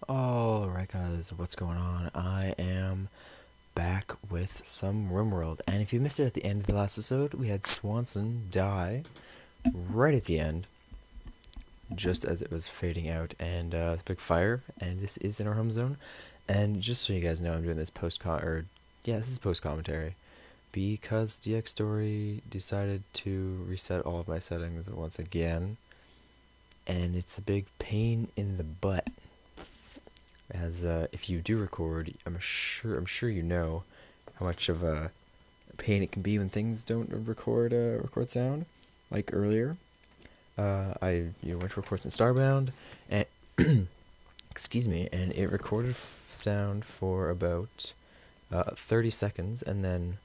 Alright guys, what's going on? I am back with some RimWorld, and if you missed it at the end of the last episode, we had Swanson die right at the end, just as it was fading out, and big fire, and this is in our home zone. And just so you guys know, I'm doing this this is post-commentary, because Dxtory decided to reset all of my settings once again, and it's a big pain in the butt. As if you do record, I'm sure you know how much of a pain it can be when things don't record sound. Like earlier, I went to record some Starbound, and excuse me, and it recorded sound for about 30 seconds, and then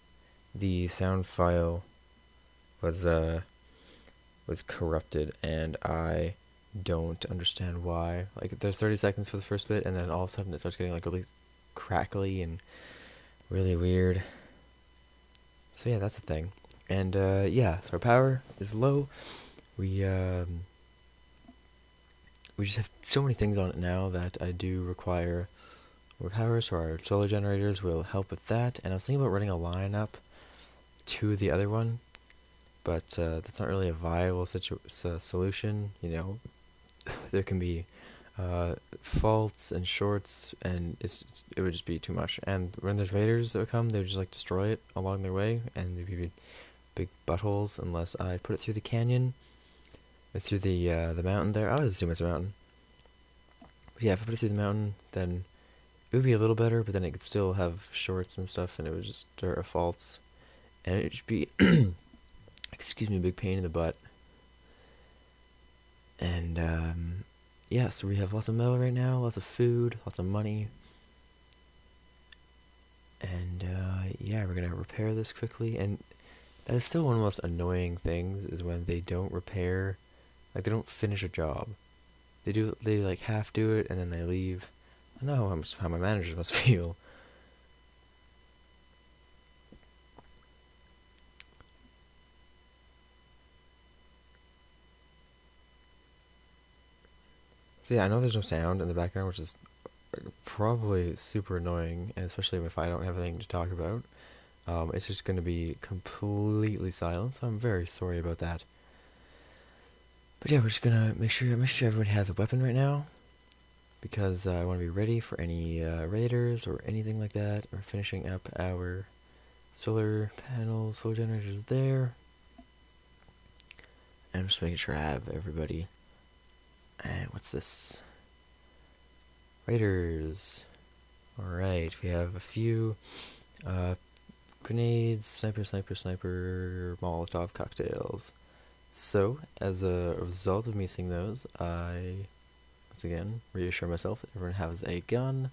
the sound file was corrupted, and I don't understand why. Like, there's 30 seconds for the first bit, and then all of a sudden it starts getting like really crackly and really weird. So yeah, that's the thing. And yeah, so our power is low. We just have so many things on it now that I do require more power, so our solar generators will help with that. And I was thinking about running a line up to the other one, but that's not really a viable solution, there can be faults and shorts, and it would just be too much. And when there's raiders that would come, they would just like destroy it along their way, and there'd be big buttholes unless I put it through the canyon, through the mountain there. I always assume it's a mountain. But yeah, if I put it through the mountain, then it would be a little better, but then it could still have shorts and stuff, and it would just start faults, and it would just be excuse me, a big pain in the butt. And yeah, so we have lots of metal right now, lots of food, lots of money. And yeah, we're gonna repair this quickly. And that is still one of the most annoying things, is when they don't repair, like they don't finish a job. They like half do it and then they leave. I know how my managers must feel. So yeah, I know there's no sound in the background, which is probably super annoying, and especially if I don't have anything to talk about. It's just going to be completely silent, so I'm very sorry about that. But yeah, we're just gonna make sure everyone has a weapon right now, because I want to be ready for any raiders or anything like that. We're finishing up our solar panels, solar generators there, and I'm just making sure I have everybody. And what's this? Raiders. Alright, we have a few grenades, sniper, Molotov cocktails. So, as a result of me seeing those, I, once again, reassure myself that everyone has a gun.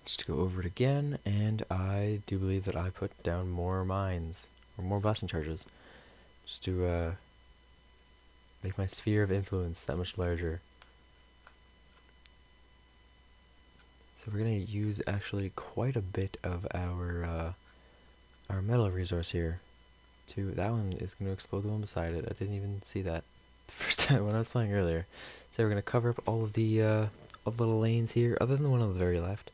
Just to go over it again, and I do believe that I put down more mines, or more blasting charges, just to make my sphere of influence that much larger. So we're gonna use actually quite a bit of our metal resource here. That one is gonna explode the one beside it. I didn't even see that the first time when I was playing earlier. So we're gonna cover up all of the little lanes here, other than the one on the very left.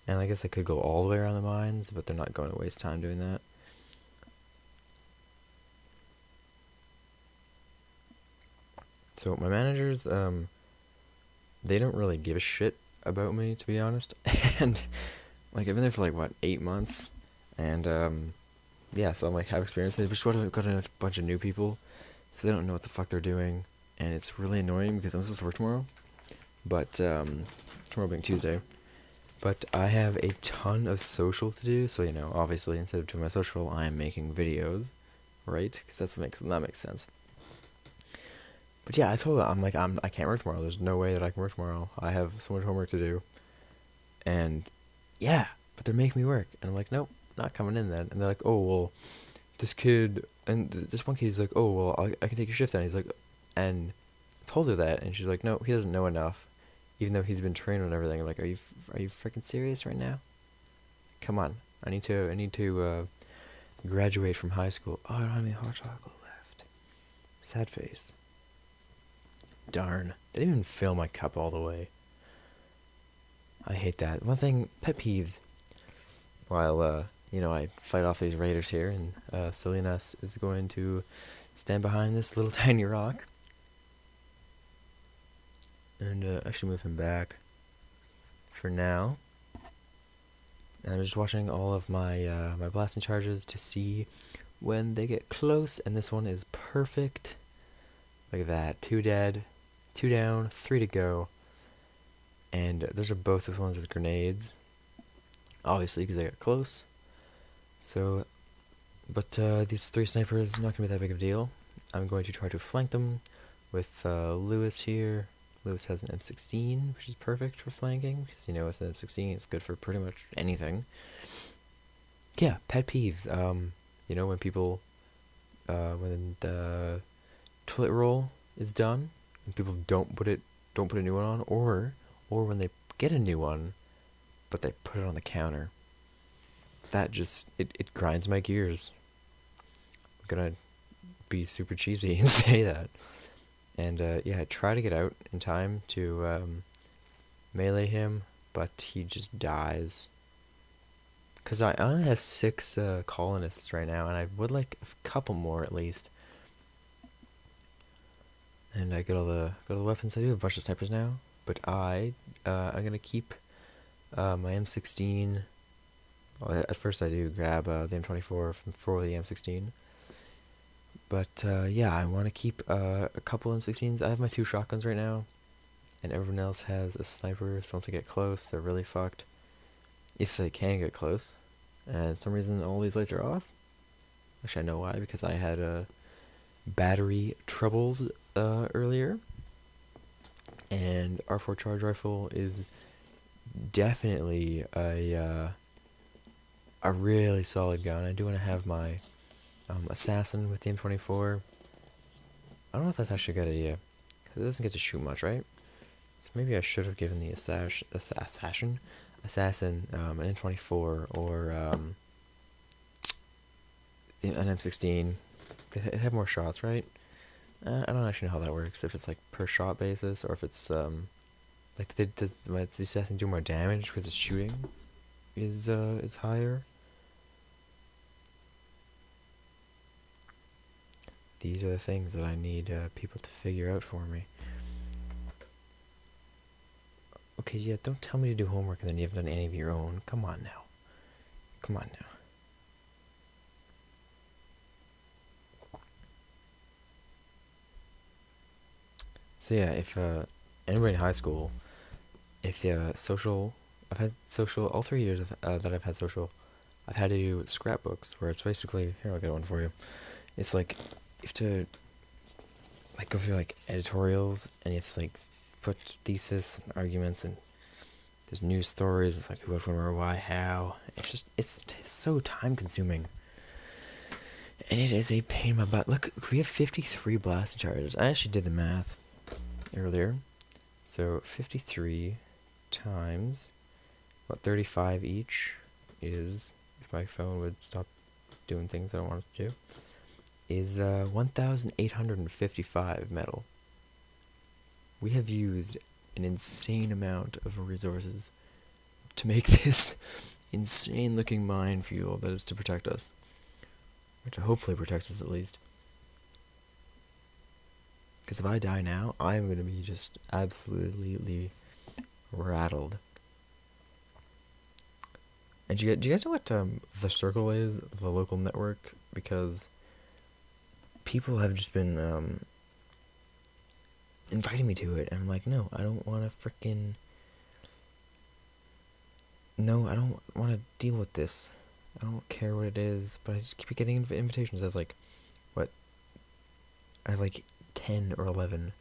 And I guess I could go all the way around the mines, but they're not going to waste time doing that. So my managers, they don't really give a shit about me, to be honest. And like, I've been there for like, what, 8 months, and yeah, so I'm like, have experience. They just got a bunch of new people, so they don't know what the fuck they're doing, and it's really annoying because I'm supposed to work tomorrow, but tomorrow being Tuesday. But I have a ton of social to do, so obviously instead of doing my social, I am making videos, right? Because that makes sense. But yeah, I told them, I can't work tomorrow. There's no way that I can work tomorrow. I have so much homework to do. And yeah, but they're making me work. And I'm like, nope, not coming in then. And they're like, oh, well, this kid, and this one kid's like, oh, well, I can take your shift then. He's like, and I told her that, and she's like, no, he doesn't know enough, even though he's been trained on everything. I'm like, are you freaking serious right now? Come on, I need to graduate from high school. Oh, I don't have any hot chocolate left. Sad face. Darn. They didn't even fill my cup all the way. I hate that. One thing, pet peeves. While, I fight off these raiders here, and Salinas is going to stand behind this little tiny rock. And actually move him back for now. And I'm just watching all of my my blasting charges to see when they get close, and this one is perfect. Look at that. 2 dead, 2 down, 3 to go. And those are both the ones with grenades. Obviously, because they got close. So, but these 3 snipers, not going to be that big of a deal. I'm going to try to flank them with Lewis here. Lewis has an M16, which is perfect for flanking, because, with an M16, it's good for pretty much anything. Yeah, pet peeves. When people, when the toilet roll is done, and people don't put a new one on, or when they get a new one, but they put it on the counter. That just, it grinds my gears. I'm gonna be super cheesy and say that. And I try to get out in time to melee him, but he just dies. Because I only have 6 colonists right now, and I would like a couple more at least. And I got all the weapons. I do have a bunch of snipers now, but I'm gonna keep my M16. Well, at first I do grab the M24 for the M16. But I want to keep a couple M16s. I have my 2 shotguns right now, and everyone else has a sniper, so once they get close, they're really fucked. If they can get close. And for some reason, all these lights are off. Actually, I know why, because I had battery troubles earlier. And R4 charge rifle is definitely a really solid gun. I do want to have my assassin with the M24. I don't know if that's actually a good idea, because it doesn't get to shoot much, right? So maybe I should have given the assassin an M24 or an M16. It had more shots, right? I don't actually know how that works. If it's like per shot basis, or if it's like does the assassin do more damage because its shooting is higher. These are the things that I need people to figure out for me. Okay, yeah, don't tell me to do homework and then you haven't done any of your own. Come on now. Come on now. So yeah, if anybody in high school, if social, I've had social, all 3 years that I've had social, I've had to do scrapbooks, where it's basically, here, I'll get one for you. It's like, you have to like go through like editorials, and you have to like put thesis and arguments, and there's news stories. It's like who, what, when, where, why, how. It's so time consuming, and it is a pain in my butt. Look, we have 53 blast charges. I actually did the math earlier. So 53 times 35 each is, if my phone would stop doing things I don't want it to do, is 1,855 metal. We have used an insane amount of resources to make this insane looking mine fuel that is to protect us. Or to hopefully protect us at least. Because if I die now, I'm going to be just absolutely rattled. And do you guys know what The Circle is? The local network? Because people have just been inviting me to it, and I'm like, no, I don't want to freaking... No, I don't want to deal with this. I don't care what it is, but I just keep getting invitations. I have like, what? I have like 10 or 11.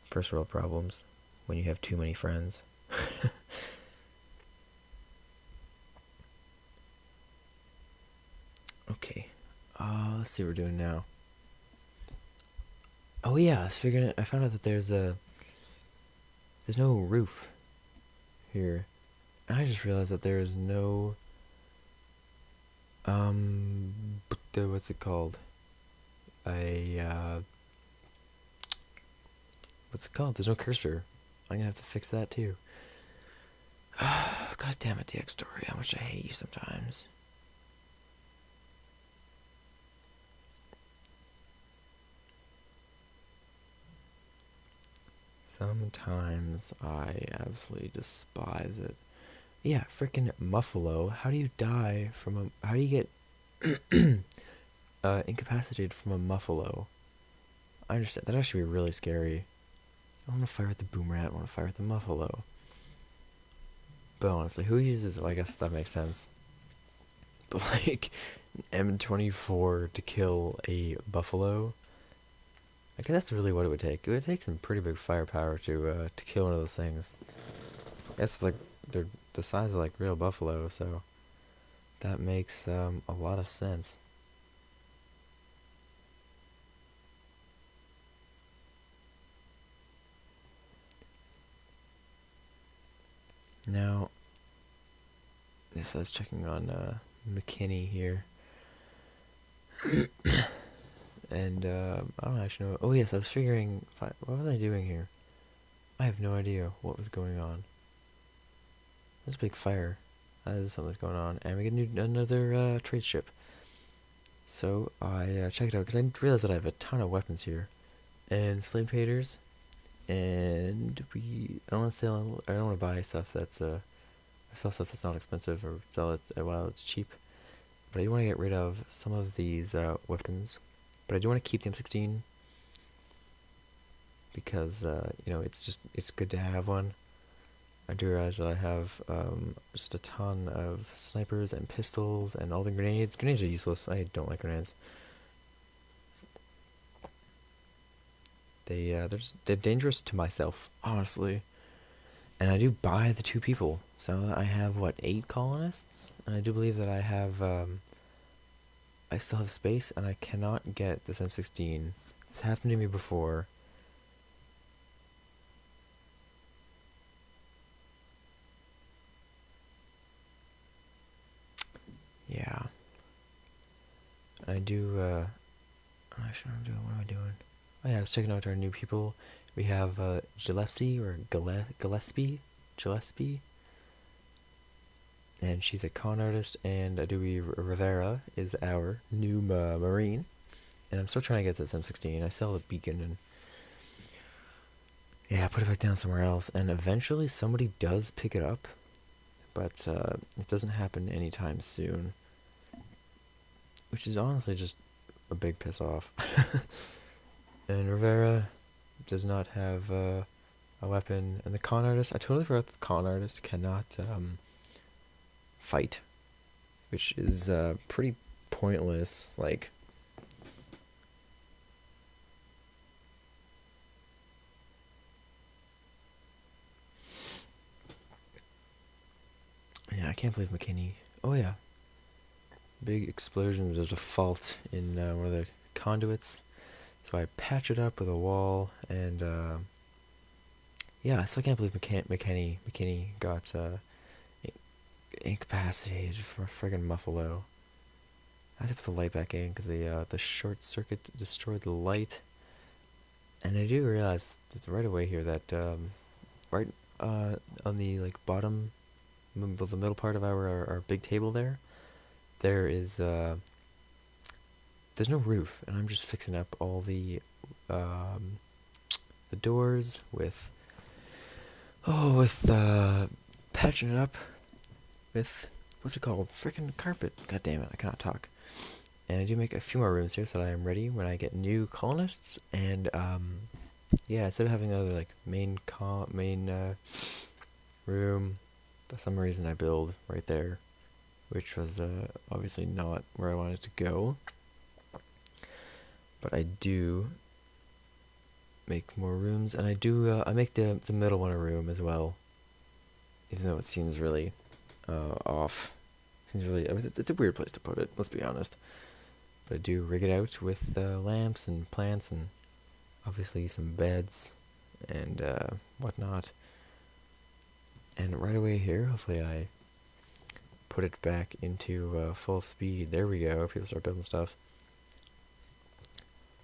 First world problems when you have too many friends. Okay, let's see what we're doing now. Oh yeah, I found out that there's no roof here. And I just realized that there is no, what's it called? what's it called? There's no cursor. I'm gonna have to fix that too. God damn it, Dxtory, how much I hate you sometimes. Sometimes I absolutely despise it. Yeah, freaking Muffalo. How do you die from a? How do you get incapacitated from a Muffalo? I understand that actually be really scary. I want to fire at the boom rat. I want to fire at the Muffalo. But honestly, who uses? Well, I guess that makes sense. But like M24 to kill a buffalo. I guess that's really what it would take. It would take some pretty big firepower to kill one of those things. That's like they're the size of like real buffalo, so that makes a lot of sense. Now, yes, I was checking on McKinney here, and I don't actually know. Oh yes, I was figuring. What was I doing here? I have no idea what was going on. There's a big fire. Something's going on, and we get another trade ship. So I checked it out because I realized that I have a ton of weapons here, and slave traders, and I don't want to sell. I don't want to buy stuff that's sell stuff that's not expensive or sell it while it's cheap. But I do want to get rid of some of these weapons, but I do want to keep the M16 because it's good to have one. I do realize that I have just a ton of snipers and pistols and all the grenades. Grenades are useless. I don't like grenades. They're dangerous to myself, honestly. And I do buy the 2 people, so I have what 8 colonists, and I do believe that I still have space, and I cannot get this M16. This happened to me before. Yeah. I do, I'm not sure what I'm doing. What am I doing? Oh yeah, I was checking out our new people. We have Gillespie or Gillespie, and she's a con artist, and Adui Rivera is our new Marine. And I'm still trying to get this M16. I sell the beacon and yeah, put it back down somewhere else. And eventually somebody does pick it up, but it doesn't happen anytime soon, which is honestly just a big piss off. And Rivera does not have a weapon, and the con artist, I totally forgot that the con artist cannot fight, which is pretty pointless. Like, yeah, I can't believe McKinney. Oh yeah, big explosion. There's a fault in one of the conduits, so I patch it up with a wall, and yeah, I still can't believe McKinney got incapacitated from a friggin' Muffalo. I have to put the light back in because the short circuit destroyed the light. And I do realize there's right away here that right on the like bottom, the middle part of our big table there is there's no roof, and I'm just fixing up all the doors with patching it up with what's it called? Freaking carpet. God damn it, I cannot talk. And I do make a few more rooms here so that I am ready when I get new colonists. And yeah, instead of having another like main room, for some reason I build right there, which was obviously not where I wanted to go. But I do make more rooms, and I make the middle one a room as well, even though it seems really off. Seems really, it's a weird place to put it. Let's be honest. But I do rig it out with lamps and plants and obviously some beds and whatnot. And right away here, hopefully I put it back into full speed. There we go. People start building stuff.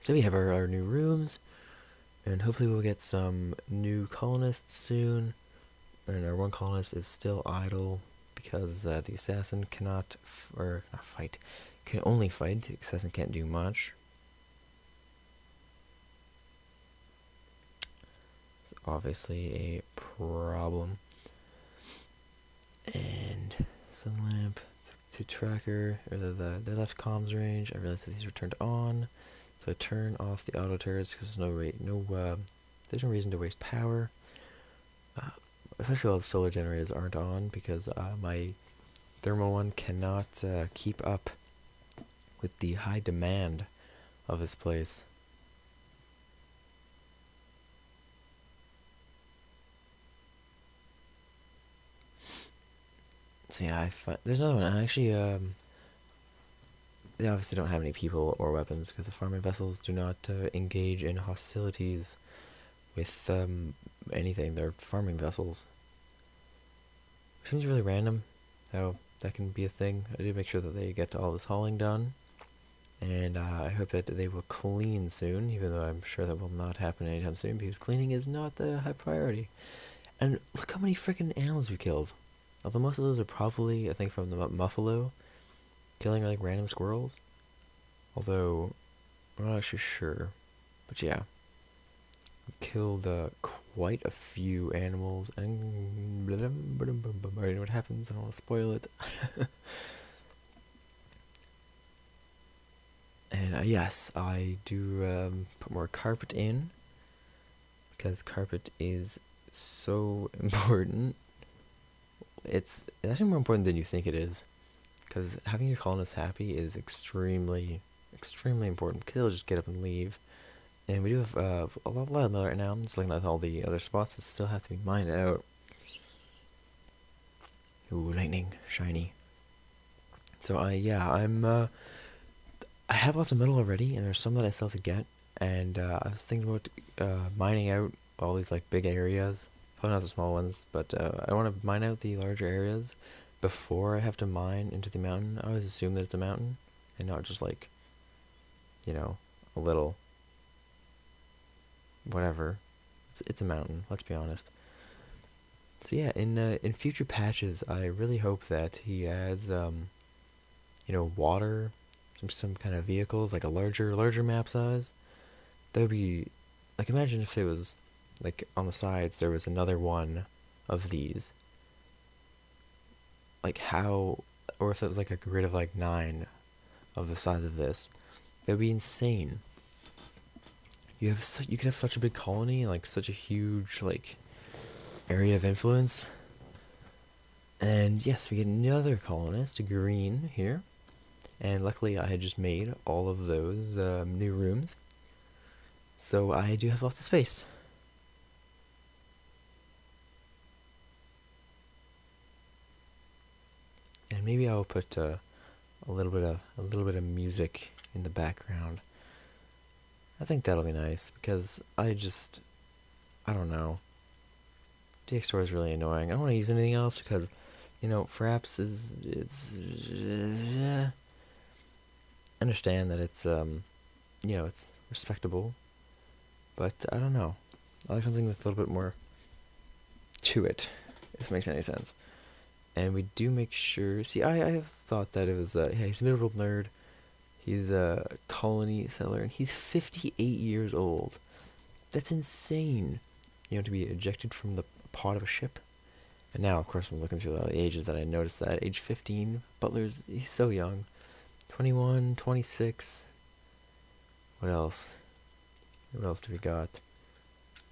So we have our new rooms, And hopefully we'll get some new colonists soon. And our one colonist is still idle because the assassin cannot, or not fight, can only fight. The assassin can't do much. It's obviously a problem. And sun lamp to tracker, or the left comms range. I realized that these were turned on, so I turn off the auto turrets because there's no reason to waste power. Especially while the solar generators aren't on, because my thermal one cannot keep up with the high demand of this place. So yeah, there's another one. I actually, they obviously don't have any people or weapons because the farming vessels do not engage in hostilities with anything. They're farming vessels. Which seems really random how that can be a thing. I do make sure that they get all this hauling done. And I hope that they will clean soon, even though I'm sure that will not happen anytime soon because cleaning is not the high priority. And look how many freaking animals we killed. Although most of those are probably, I think, from the Muffalo, killing like random squirrels. Although, I'm not actually sure. But yeah, we killed quite a few animals, and I already know what happens, I don't want to spoil it. And yes, I do put more carpet in, because carpet is so important. It's actually more important than you think it is, because having your colonists happy is extremely, extremely important, because they'll just get up and leave. And we do have a lot of metal right now. I'm just looking at all the other spots that still have to be mined out. Ooh, lightning, shiny. So I have lots of metal already, and there's some that I still have to get. And I was thinking about mining out all these like big areas, probably not the small ones, but I want to mine out the larger areas before I have to mine into the mountain. I always assume that it's a mountain, and not just like, a little whatever. It's a mountain. Let's be honest. So yeah, in future patches, I really hope that he adds water, some kind of vehicles, like a larger map size. That would be, like, imagine if it was, like, on the sides there was another one of these. Like how, or if it was like a grid of like 9 of the size of this. That would be insane. You could have such a big colony, like such a huge like area of influence. And yes, we get another colonist, green here. And luckily I had just made all of those new rooms. So I do have lots of space. And maybe I'll put a little bit of music in the background. I think that'll be nice because I don't know. Dxtory is really annoying. I don't want to use anything else because, Fraps it's understand that it's it's respectable, but I don't know. I like something with a little bit more to it, if it makes any sense. And we do make sure. See, I thought that it was he's a middle-world nerd. He's a colony settler, and he's 58 years old. That's insane. To be ejected from the pod of a ship. And now, of course, I'm looking through all the ages that I noticed that age 15, he's so young. 21, 26. What else? What else do we got?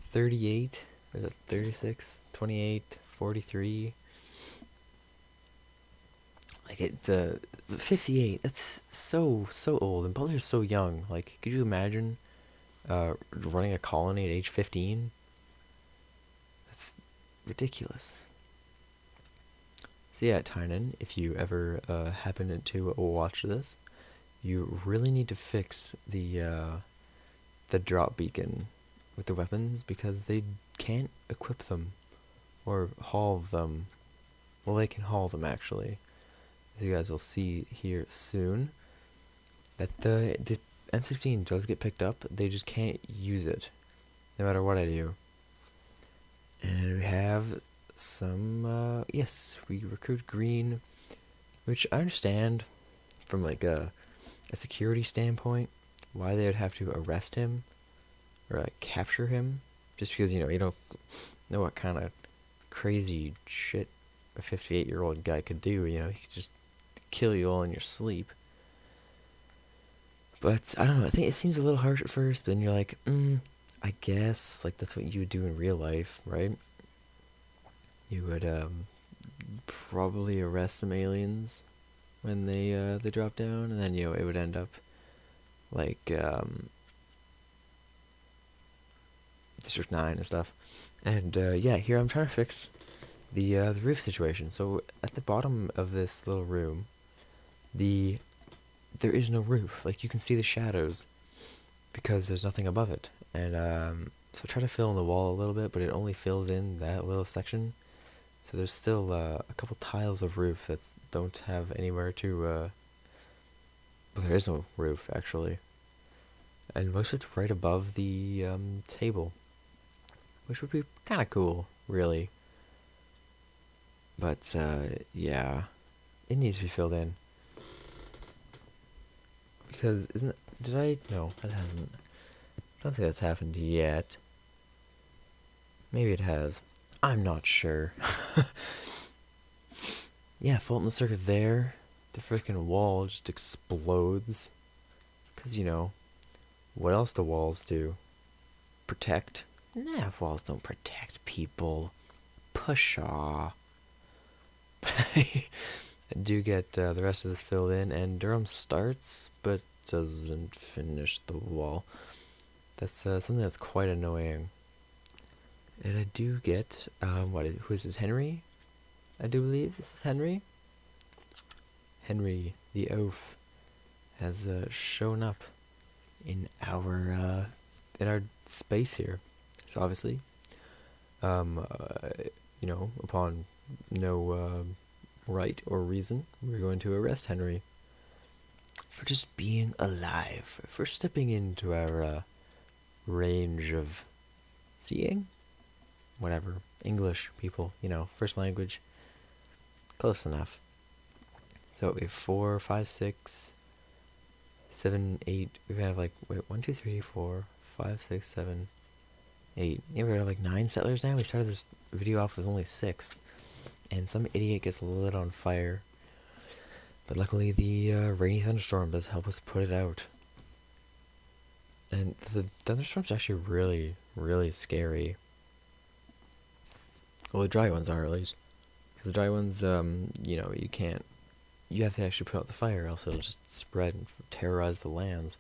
38, or is it 36, 28, 43. Like, 58, that's so old, and Butler's so young. Like, could you imagine running a colony at age 15? That's ridiculous. So yeah, Tynan, if you ever happen to watch this, you really need to fix the drop beacon with the weapons, because they can't equip them or haul them. Well, they can haul them, actually. As you guys will see here soon, that the M16 does get picked up, they just can't use it. no matter what I do. And we have some, yes, we recruit Green, which I understand from like a security standpoint why they would have to arrest him or like capture him, just because you don't know what kind of crazy shit a 58-year-old guy could do. He could just kill you all in your sleep. But I don't know. I think it seems a little harsh at first, but then you're like, I guess like that's what you would do in real life, right? You would probably arrest some aliens when they drop down, and then it would end up like District 9 and stuff. And yeah, here I'm trying to fix the roof situation. So at the bottom of this little room, there is no roof. Like you can see the shadows because there's nothing above it. And so I try to fill in the wall a little bit, but it only fills in that little section. So there's still a couple tiles of roof that don't have anywhere to. Well, there is no roof actually, and most of it's right above the table, which would be kind of cool, really. But yeah, it needs to be filled in because isn't it, did I no that hasn't. I don't think that's happened yet. Maybe it has. I'm not sure. Yeah, fault in the circuit there. The freaking wall just explodes. Because, what else do walls do? Protect? Nah, walls don't protect people. Pshaw. I do get the rest of this filled in, and Durham starts, but doesn't finish the wall. That's something that's quite annoying. And I do get, who is this, Henry? I do believe this is Henry. Henry, the oaf, has shown up in our space here. So obviously, upon no right or reason, we're going to arrest Henry for just being alive, for stepping into our range of seeing, whatever, English people, first language, close enough. So we have 4, 5, 6, 7, 8. We have like 1, 2, 3, 4, 5, 6, 7, 8. Yeah, we got like 9 settlers now. We started this video off with only 6, and some idiot gets lit on fire. But luckily, the rainy thunderstorm does help us put it out. And the thunderstorm's actually really, really scary. Well, the dry ones are at least. The dry ones, you can't. You have to actually put out the fire, else it'll just spread and terrorize the lands,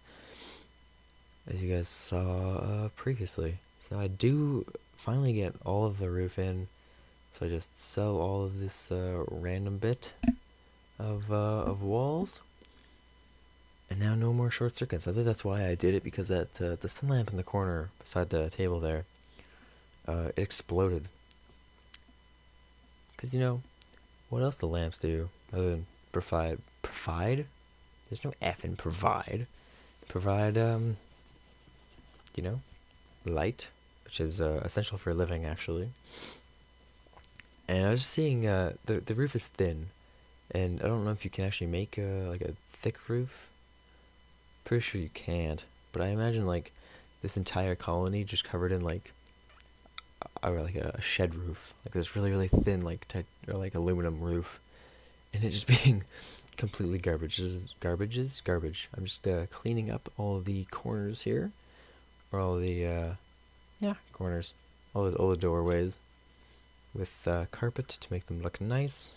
as you guys saw previously. So I do finally get all of the roof in, so I just sell all of this random bit of walls, and now no more short circuits. I think that's why I did it, because that the sun lamp in the corner beside the table there, it exploded. Because what else do lamps do other than provide? There's no F in provide. Provide, light, which is essential for living, actually. And I was just seeing, the roof is thin, and I don't know if you can actually make like a thick roof. Pretty sure you can't, but I imagine like this entire colony just covered in like a shed roof, like this really really thin like aluminum roof, and it just being completely garbage. I'm just cleaning up all the corners here, or all the corners, all the doorways with carpet to make them look nice.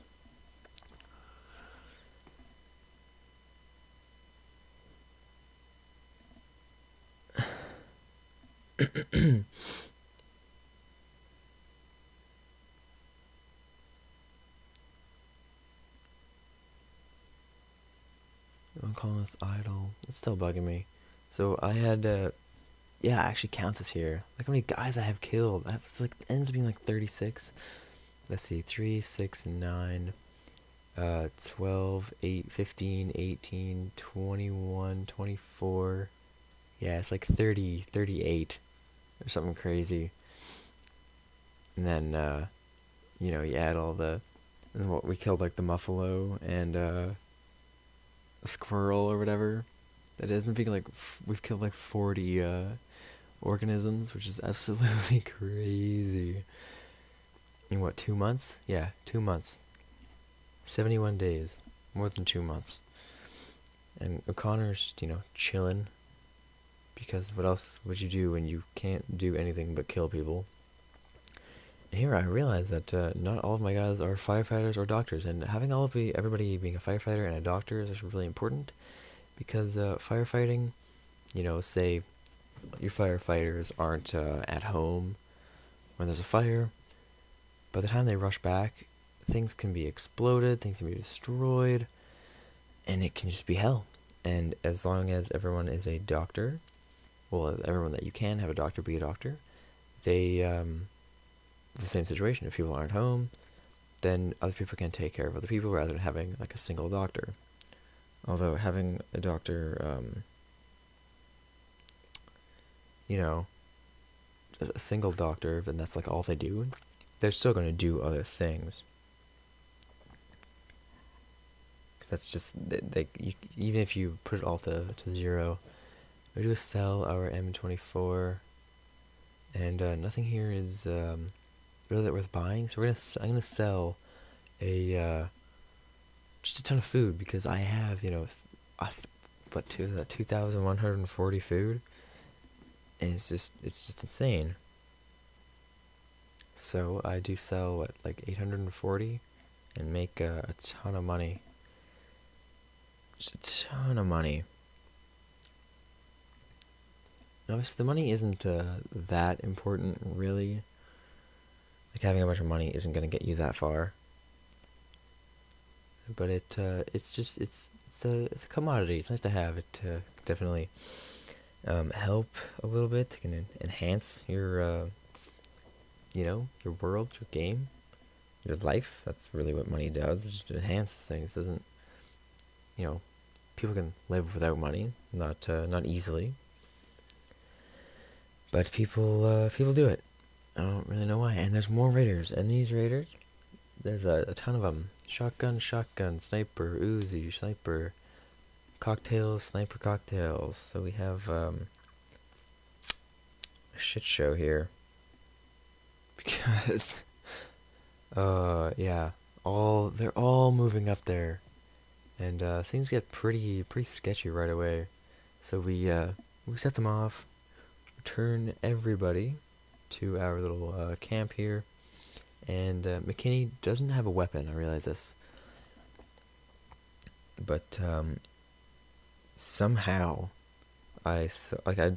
I'm calling this idle. It's still bugging me. So I had, I actually count this here. Like how many guys I have killed. It's like ends up being like 36. Let's see, 3, 6, 9, 12, 8, 15, 18, 21, 24. Yeah, it's like 38. or something crazy. And then, you add all the, and what we killed, like the muffalo and a squirrel or whatever. That isn't being like, we've killed like 40 organisms, which is absolutely crazy. In what, 2 months? Yeah, 2 months. 71 days. More than 2 months. And O'Connor's just, chilling. Because what else would you do when you can't do anything but kill people? And here I realize that not all of my guys are firefighters or doctors, and having everybody being a firefighter and a doctor is actually really important. Because firefighting, say your firefighters aren't at home when there's a fire. By the time they rush back, things can be exploded, things can be destroyed, and it can just be hell. And as long as everyone is a doctor, well, everyone that you can have a doctor be a doctor, it's the same situation. If people aren't home, then other people can take care of other people rather than having like a single doctor. Although having a doctor, a single doctor, and that's like all they do, they're still going to do other things. That's just, even if you put it all to zero, we do sell our M24, and nothing here is really that worth buying. So I'm gonna sell just a ton of food, because I have 2,140 food, and it's just insane. So I do sell like 840, and make a ton of money. Just a ton of money. Obviously, the money isn't that important, really. Like, having a bunch of money isn't gonna get you that far. But it's a commodity. It's nice to have. It definitely help a little bit. It can enhance your your world, your game, your life. That's really what money does. It just enhances things. Doesn't people can live without money, not easily. But people do it. I don't really know why. And there's more raiders, and these raiders, there's a ton of them. Shotgun, sniper, Uzi, sniper, cocktails, sniper cocktails. So we have a shit show here. Because, yeah, they're all moving up there, and things get pretty sketchy right away. So we set them off, return everybody to our little camp here. And McKinney doesn't have a weapon. I realize this, but somehow I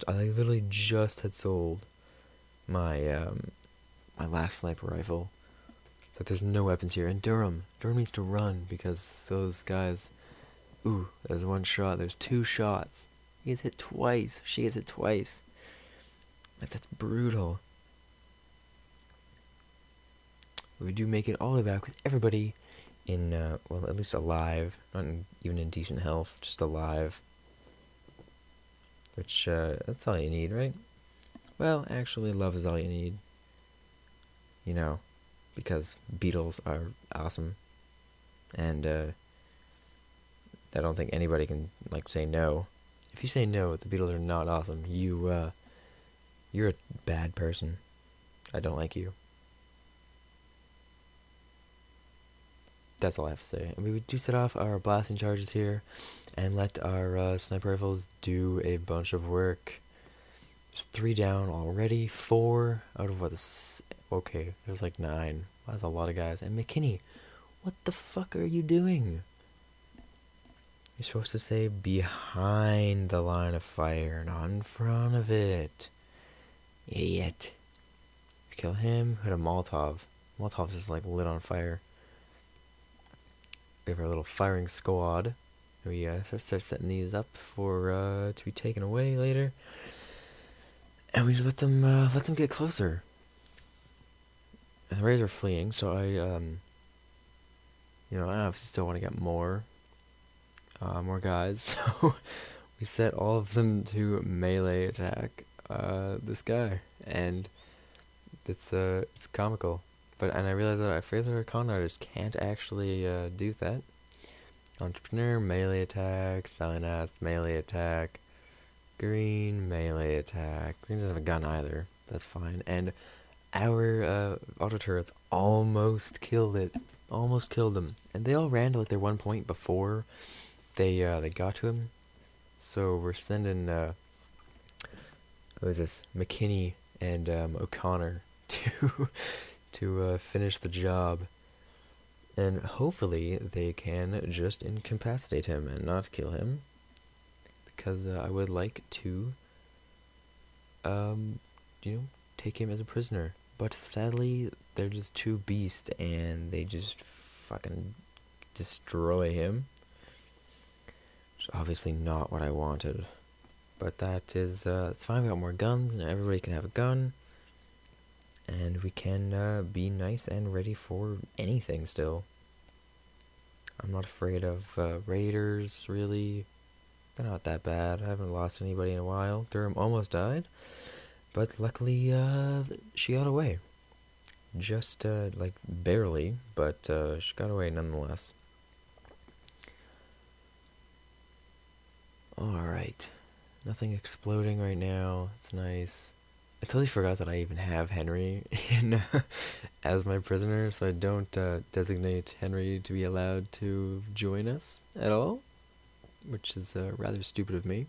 literally just had sold my my last sniper rifle. So there's no weapons here. And Durham needs to run, because those guys. Ooh, there's one shot. There's two shots. He gets hit twice. She gets hit twice. Like, that's brutal. We do make it all the way back with everybody in, at least alive. Not even in decent health, just alive. Which, that's all you need, right? Well, actually, love is all you need. Because beetles are awesome. And, I don't think anybody can, say no. If you say no, the beetles are not awesome, you're a bad person. I don't like you. That's all I have to say. And we do set off our blasting charges here, and let our sniper rifles do a bunch of work. There's 3 down already. 4 out of okay, there's 9. That's a lot of guys. And McKinney, what the fuck are you doing? You're supposed to say behind the line of fire, not in front of it. Idiot. Kill him, hit a Molotov. Molotov's just lit on fire. We have our little firing squad. We start setting these up for to be taken away later, and we just let them get closer. And the raiders are fleeing, so I obviously still want to get more guys. So we set all of them to melee attack this guy, and it's comical. And I realized that I feel like con artists can't actually do that. Entrepreneur, melee attack, Salinas, melee attack, Green, melee attack. Green doesn't have a gun either. That's fine. And our auto turrets almost killed it. Almost killed him. And they all ran to like their 1 point before they got to him. So we're sending who is this? McKinney and O'Connor to finish the job. And hopefully they can just incapacitate him and not kill him. Because I would like to, take him as a prisoner. But sadly, they're just two beasts and they just fucking destroy him. Which is obviously not what I wanted. But that is, it's fine, we got more guns and everybody can have a gun. And we can be nice and ready for anything still. I'm not afraid of raiders, really. They're not that bad. I haven't lost anybody in a while. Durham almost died. But luckily, she got away. Just, barely, but she got away nonetheless. Alright. Nothing exploding right now. It's nice. I totally forgot that I even have Henry in as my prisoner, so I don't designate Henry to be allowed to join us at all, which is rather stupid of me.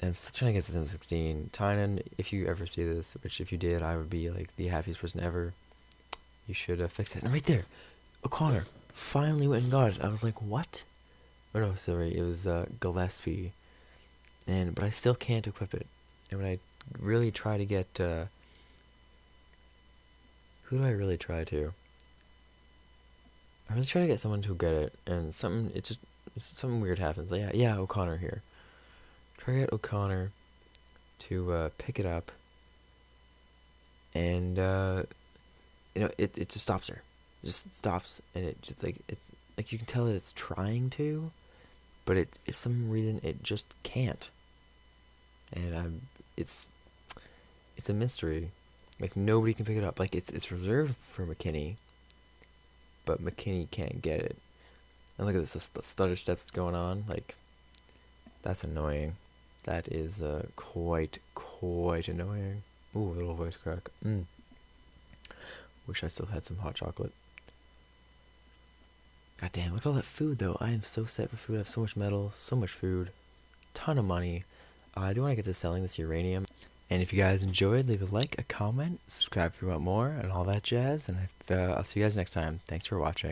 And I'm still trying to get to Sim 16. Tynan, if you ever see this, which if you did, I would be like the happiest person ever. You should fix it. And right there, O'Connor finally went and got it. I was like, what? Oh no, sorry, it was Gillespie. But I still can't equip it. And when I really try to get, who do I really try to? I really try to get someone to get it, and something weird happens. Yeah, O'Connor here. Try to get O'Connor to pick it up, and it just stops her. It just stops, and it just it's like you can tell that it's trying to, but for some reason it just can't. And it's a mystery. Like nobody can pick it up. Like it's reserved for McKinney, but McKinney can't get it. And look at this, the stutter steps going on. Like that's annoying. That is quite annoying. Ooh, a little voice crack. Wish I still had some hot chocolate. God damn, look at all that food though. I am so set for food. I have so much metal, so much food, ton of money. I do want to get to selling this uranium. And if you guys enjoyed, leave a like, a comment, subscribe if you want more, and all that jazz. And I'll see you guys next time. Thanks for watching.